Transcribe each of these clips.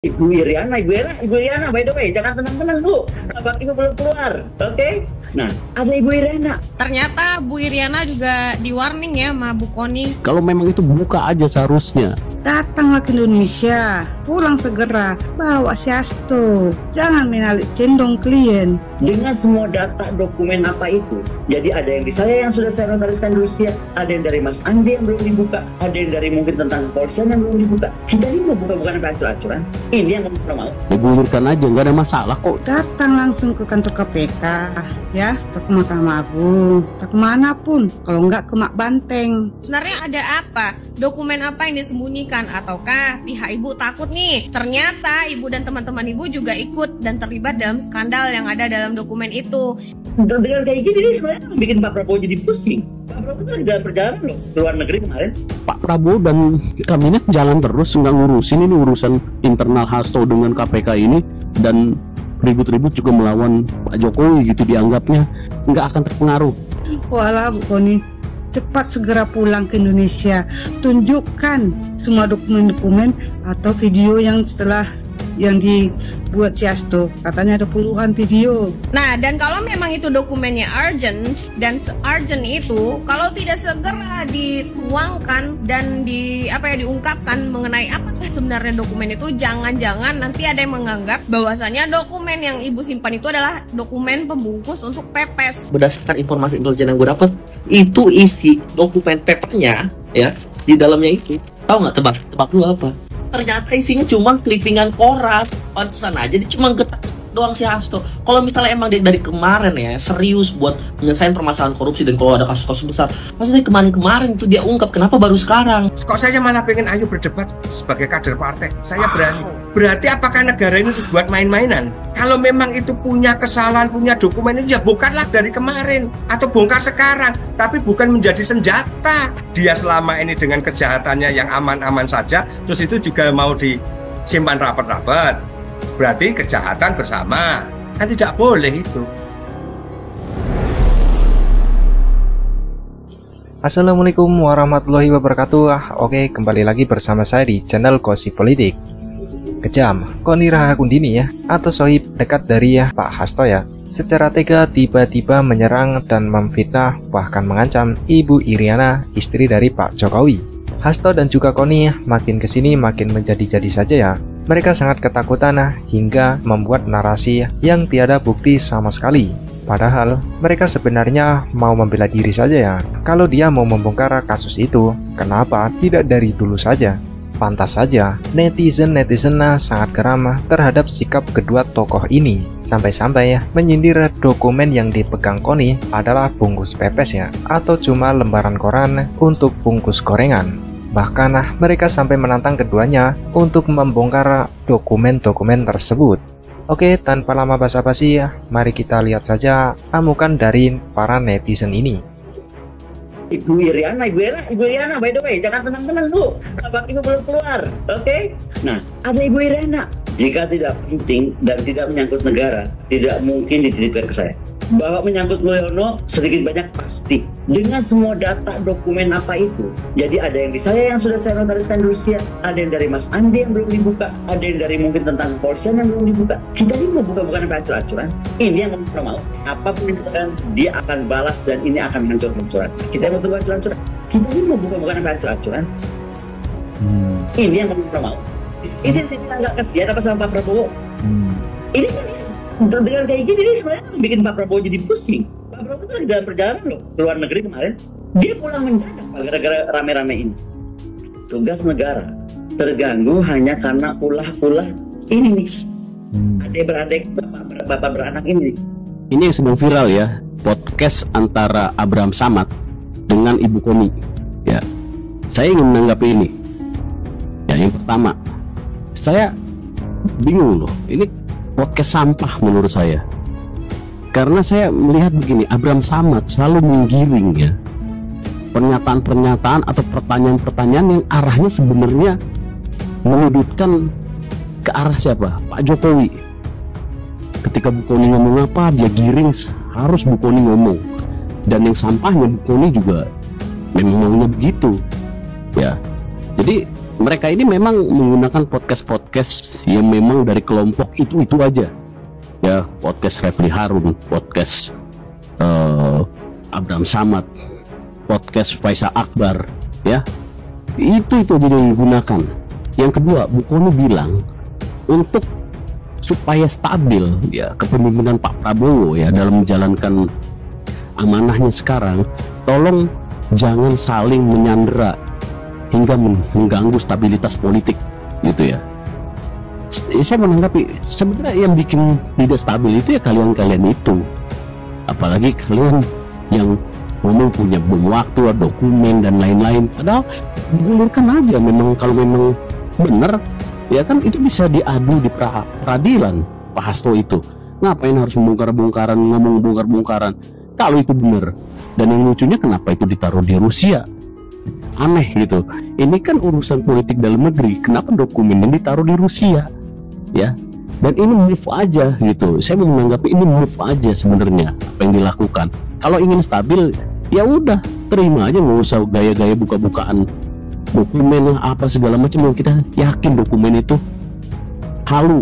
Ibu Iriana, by the way, jangan tenang-tenang dulu. Kabar Ibu belum keluar, oke? Nah, ada Ibu Iriana. Ternyata Bu Iriana juga di warning ya sama Bu Koni. Kalau memang itu buka aja seharusnya. Datanglah ke Indonesia, pulang segera, bawa si Hasto. Jangan menalik cendong klien. Dengan semua data dokumen apa itu, jadi ada yang di saya yang sudah saya notariskan di Rusia, ada yang dari Mas Andi yang belum dibuka, ada yang dari mungkin tentang kepolisian yang belum dibuka. Kita ini mau buka bukan acur-acuran. Ini yang kamu mau. Digulirkan aja, nggak ada masalah kok. Datang langsung ke kantor KPK, ya, atau ke Mahkamah Agung, atau kemanapun, kalau nggak ke Mak Banteng. Sebenarnya ada apa? Dokumen apa yang disembunyikan? Ataukah pihak ibu takut nih? Ternyata ibu dan teman-teman ibu juga ikut dan terlibat dalam skandal yang ada dalam dokumen itu. Dengan kayak gini nih sebenarnya bikin Pak Prabowo jadi pusing. Pak Prabowo itu dalam perjalanan loh ke luar negeri kemarin. Pak Prabowo dan kabinet jalan terus nggak ngurusin ini urusan internal Hasto dengan KPK ini, dan ribut-ribut juga melawan Pak Jokowi gitu dianggapnya nggak akan terpengaruh. Walah Bu Koni, cepat segera pulang ke Indonesia. Tunjukkan semua dokumen-dokumen atau video yang setelah yang dibuat si Hasto. Katanya ada puluhan video. Nah, dan kalau memang itu dokumennya urgent, dan urgent itu kalau tidak segera dituangkan dan diungkapkan mengenai apakah sebenarnya dokumen itu, jangan-jangan nanti ada yang menganggap bahwasanya dokumen yang ibu simpan itu adalah dokumen pembungkus untuk pepes. Berdasarkan informasi intelijen yang gue dapat, itu isi dokumen papernya ya di dalamnya itu. Tahu nggak, tebak dulu apa? Ternyata isinya cuma clippingan koran. Pantesan aja dia cuma getak doang si Hasto. Kalau misalnya emang dari kemarin ya serius buat menyelesaikan permasalahan korupsi dan kalau ada kasus-kasus besar, maksudnya kemarin itu dia ungkap, kenapa baru sekarang? Kok saya malah pengen ayo berdebat sebagai kader partai? Saya berani. Berarti apakah negara ini dibuat main-mainan? Kalau memang itu punya kesalahan, punya dokumen itu ya bongkarlah dari kemarin atau bongkar sekarang, tapi bukan menjadi senjata. Dia selama ini dengan kejahatannya yang aman-aman saja, terus itu juga mau disimpan rapat-rapat. Berarti kejahatan bersama, kan tidak boleh itu. Assalamualaikum warahmatullahi wabarakatuh. Oke, kembali lagi bersama saya di channel Gosip Politik. Kejam, Koni Rahakundini ya, atau sohib dekat dari Pak Hasto ya, secara tega tiba-tiba menyerang dan memfitnah bahkan mengancam Ibu Iriana, istri dari Pak Jokowi. Hasto dan juga Koni makin kesini makin menjadi-jadi saja ya. Mereka sangat ketakutan hingga membuat narasi yang tiada bukti sama sekali. Padahal mereka sebenarnya mau membela diri saja ya. Kalau dia mau membongkar kasus itu, kenapa tidak dari dulu saja? Pantas saja netizen sangat geram terhadap sikap kedua tokoh ini. Sampai-sampai menyindir dokumen yang dipegang Koni adalah bungkus pepes ya, atau cuma lembaran koran untuk bungkus gorengan. Bahkan mereka sampai menantang keduanya untuk membongkar dokumen-dokumen tersebut. Oke, tanpa lama basa-basi, mari kita lihat saja amukan dari para netizen ini. Ibu Iriana, by the way, jangan tenang-tenang dulu. Kabar Ibu belum keluar, oke? Nah, ada Ibu Iriana. Jika tidak penting dan tidak menyangkut negara, tidak mungkin dititipkan ke saya. Bahwa menyangkut Mulyono sedikit banyak pasti. Dengan semua data dokumen apa itu, jadi ada yang di saya yang sudah saya notariskan di Rusia, ada yang dari Mas Andi yang belum dibuka, ada yang dari mungkin tentang kepolisian yang belum dibuka. Kita ini mau buka bukan acur-acuran. Ini yang kamu mau. Apapun yang dikatakan, dia akan balas dan ini akan hancur-hancuran. Kita mau tunggu hancur-hancuran. Kita ini mau buka bukan acur-acuran. Ini yang kamu mau. Ini saya bilang nggak kasihan apa sama Pak Prabowo. Ini kan dengan kayak gini nih sebenarnya bikin Pak Prabowo jadi pusing. Pak Prabowo itu dalam perjalanan loh ke luar negeri kemarin. Dia pulang mendadak gara-gara rame-rame ini. Tugas negara terganggu hanya karena ulah-ulah ini nih. Adik-beradik, bapak beranak ini nih. Ini yang sedang viral ya, podcast antara Abraham Samad dengan Ibu Koni. Ya, saya ingin menanggapi ini. Ya, yang pertama, saya bingung loh. Ini podcast sampah menurut saya. Karena saya melihat begini, Abraham Samad selalu menggiring ya pernyataan-pernyataan atau pertanyaan-pertanyaan yang arahnya sebenarnya menyudutkan ke arah siapa? Pak Jokowi. Ketika Bu Koni ngomong apa, dia giring harus Bu Koni ngomong. Dan yang sampahnya Bu Koni juga memang maunya begitu. Ya. Jadi mereka ini memang menggunakan podcast yang memang dari kelompok itu aja ya, podcast Refli Harun, podcast Abraham Samad, podcast Faisal Akbar ya, itu aja yang digunakan. Yang kedua, Bu Kony bilang untuk supaya stabil ya kepemimpinan Pak Prabowo ya dalam menjalankan amanahnya sekarang, tolong jangan saling menyandera hingga mengganggu stabilitas politik gitu ya. Saya menanggapi sebenarnya yang bikin tidak stabil itu ya kalian itu, apalagi kalian yang ngomong punya bom waktu, dokumen dan lain-lain, padahal digulirkan aja. Memang kalau memang benar ya kan itu bisa diadu di peradilan. Pak Hasto itu ngapain harus membongkar-bongkaran, ngomong bongkar-bongkaran kalau itu benar? Dan yang lucunya kenapa itu ditaruh di Rusia? Aneh gitu. Ini kan urusan politik dalam negeri, kenapa dokumennya ditaruh di Rusia ya? Dan ini move aja gitu. Saya menanggapi ini move aja sebenarnya apa yang dilakukan. Kalau ingin stabil ya udah terima aja, nggak usah gaya-gaya buka-bukaan dokumen lah apa segala macam yang kita yakin dokumen itu halu,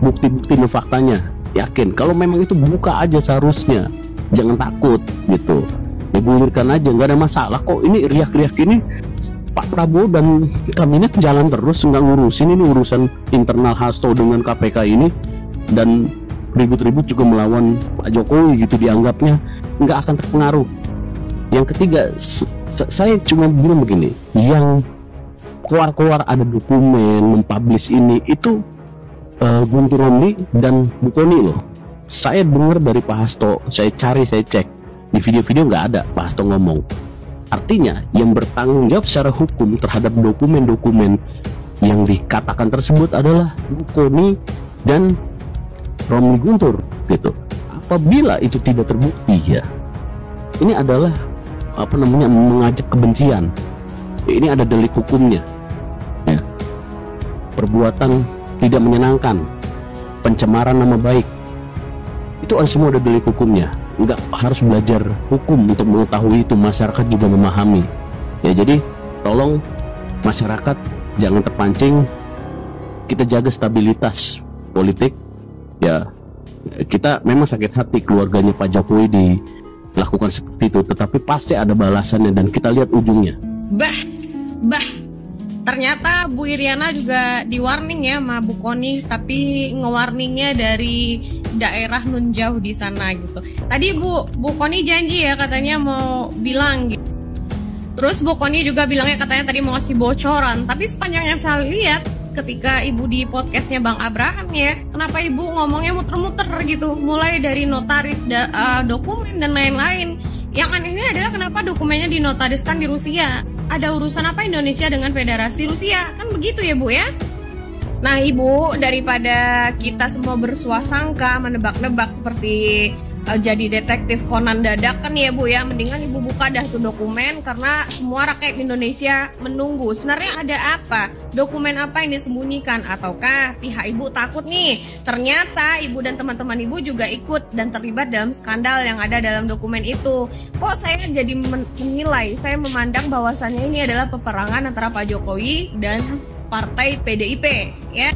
bukti-bukti faktanya yakin. Kalau memang itu buka aja seharusnya, jangan takut gitu, digulirkan aja, nggak ada masalah kok. Ini riak-riak ini Pak Prabowo dan kabinet jalan terus, nggak ngurusin ini urusan internal Hasto dengan KPK ini, dan ribut-ribut juga melawan Pak Jokowi gitu dianggapnya, nggak akan terpengaruh. Yang ketiga, saya cuma bilang begini, yang keluar-keluar ada dokumen mempublish ini itu Guntur Romli dan Bu Kony loh. Saya dengar dari Pak Hasto, saya cari, saya cek di video-video nggak ada Pak Hasto ngomong. Artinya yang bertanggung jawab secara hukum terhadap dokumen-dokumen yang dikatakan tersebut adalah Bu Kony dan Romli Guntur gitu. Apabila itu tidak terbukti ya, ini adalah mengajak kebencian. Ini ada delik hukumnya ya. Perbuatan tidak menyenangkan, pencemaran nama baik, itu semua ada delik hukumnya. Nggak harus belajar hukum untuk mengetahui itu, masyarakat juga memahami ya. Jadi tolong masyarakat jangan terpancing, kita jaga stabilitas politik ya. Kita memang sakit hati keluarganya Pak Jokowi dilakukan seperti itu, tetapi pasti ada balasannya dan kita lihat ujungnya. Ternyata Bu Iriana juga di warning ya sama Bu Kony, tapi nge-warningnya dari daerah nun jauh di sana gitu. Tadi Bu Kony janji ya katanya mau bilang gitu. Terus Bu Kony juga bilangnya katanya tadi mau ngasih bocoran, tapi sepanjang yang saya lihat ketika Ibu di podcastnya Bang Abraham ya, kenapa Ibu ngomongnya muter-muter gitu, mulai dari notaris, dokumen dan lain-lain. Yang anehnya adalah kenapa dokumennya dinotariskan di Rusia. Ada urusan apa Indonesia dengan Federasi Rusia? Kan begitu ya Bu ya? Nah Ibu, daripada kita semua bersuasangka, menebak-nebak seperti jadi detektif Conan dadakan ya Bu ya, mendingan Ibu buka dah tuh dokumen, karena semua rakyat Indonesia menunggu sebenarnya ada apa, dokumen apa yang disembunyikan, ataukah pihak Ibu takut nih ternyata Ibu dan teman-teman Ibu juga ikut dan terlibat dalam skandal yang ada dalam dokumen itu. Kok saya jadi menilai, saya memandang bahwasannya ini adalah peperangan antara Pak Jokowi dan partai PDIP ya.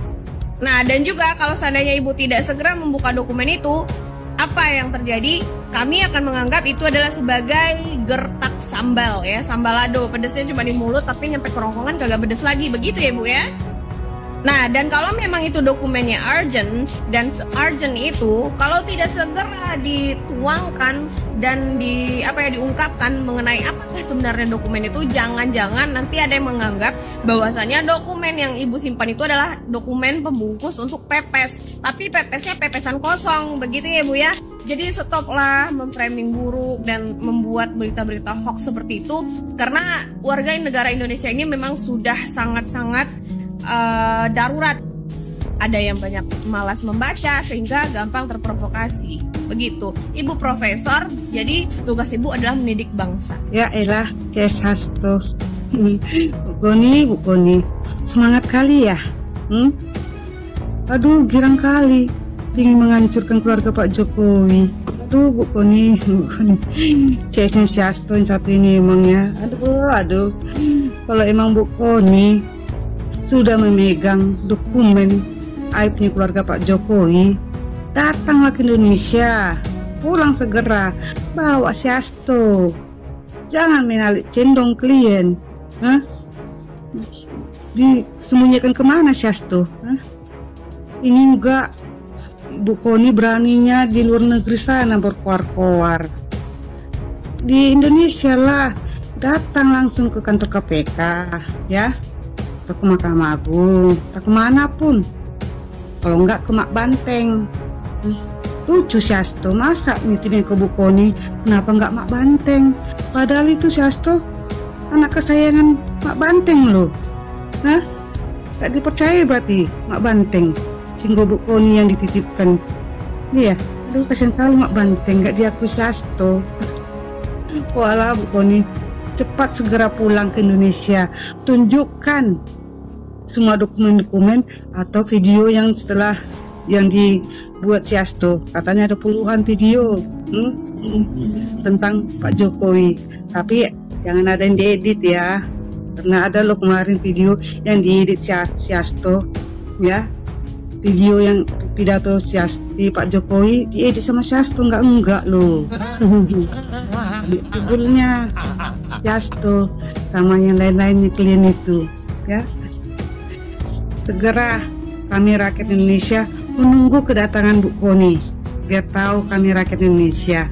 Nah dan juga kalau seandainya Ibu tidak segera membuka dokumen itu, apa yang terjadi? Kami akan menganggap itu adalah sebagai gertak sambal ya, sambalado, pedesnya cuma di mulut tapi nyampe kerongkongan kagak pedes lagi, begitu ya Bu ya. Nah dan kalau memang itu dokumennya urgent, dan urgent itu kalau tidak segera dituangkan dan diungkapkan mengenai apakah sebenarnya dokumen itu, jangan-jangan nanti ada yang menganggap bahwasanya dokumen yang Ibu simpan itu adalah dokumen pembungkus untuk pepes, tapi pepesnya pepesan kosong, begitu ya Bu ya. Jadi stoplah memframing buruk dan membuat berita-berita hoax seperti itu, karena warga negara Indonesia ini memang sudah sangat-sangat darurat. Ada yang banyak malas membaca sehingga gampang terprovokasi. Begitu. Ibu profesor, jadi tugas Ibu adalah mendidik bangsa. Ya elah, CS Hasto. Bu Kony, semangat kali ya. Aduh, girang kali ingin menghancurkan keluarga Pak Jokowi. Aduh, Bu Kony. CS Hasto yang satu ini emangnya. Aduh. Kalau emang Bu Kony sudah memegang dokumen aibnya keluarga Pak Jokowi, datanglah ke Indonesia, pulang segera, bawa si Hasto. Jangan menalik cendong klien. Disembunyikan kemana si Hasto? Ini enggak, Bu Koni beraninya di luar negeri sana berkoar-koar. Di Indonesia lah, datang langsung ke kantor KPK, ya, atau ke Mahkamah Agung, atau kemanapun. Kalau enggak ke Mak Banteng. Lucu si Hasto, masa nitipin ke Bu Koni, kenapa enggak Mak Banteng? Padahal itu si Hasto anak kesayangan Mak Banteng loh. Gak dipercaya berarti Mak Banteng, sehingga Bu Koni yang dititipkan. Iya, aduh kasihan kali Mak Banteng gak diakui si Hasto. Walah Bu Koni, cepat segera pulang ke Indonesia, tunjukkan semua dokumen-dokumen atau video yang setelah yang dibuat si Hasto. Katanya ada puluhan video tentang Pak Jokowi, tapi jangan ada yang diedit ya, karena ada loh kemarin video yang diedit si Hasto, ya, video yang pidato si Pak Jokowi diedit sama si Hasto, enggak loh. Judulnya si Hasto sama yang lain-lainnya klien itu, ya. Segera kami rakyat Indonesia menunggu kedatangan Bu Koni, biar tahu kami rakyat Indonesia.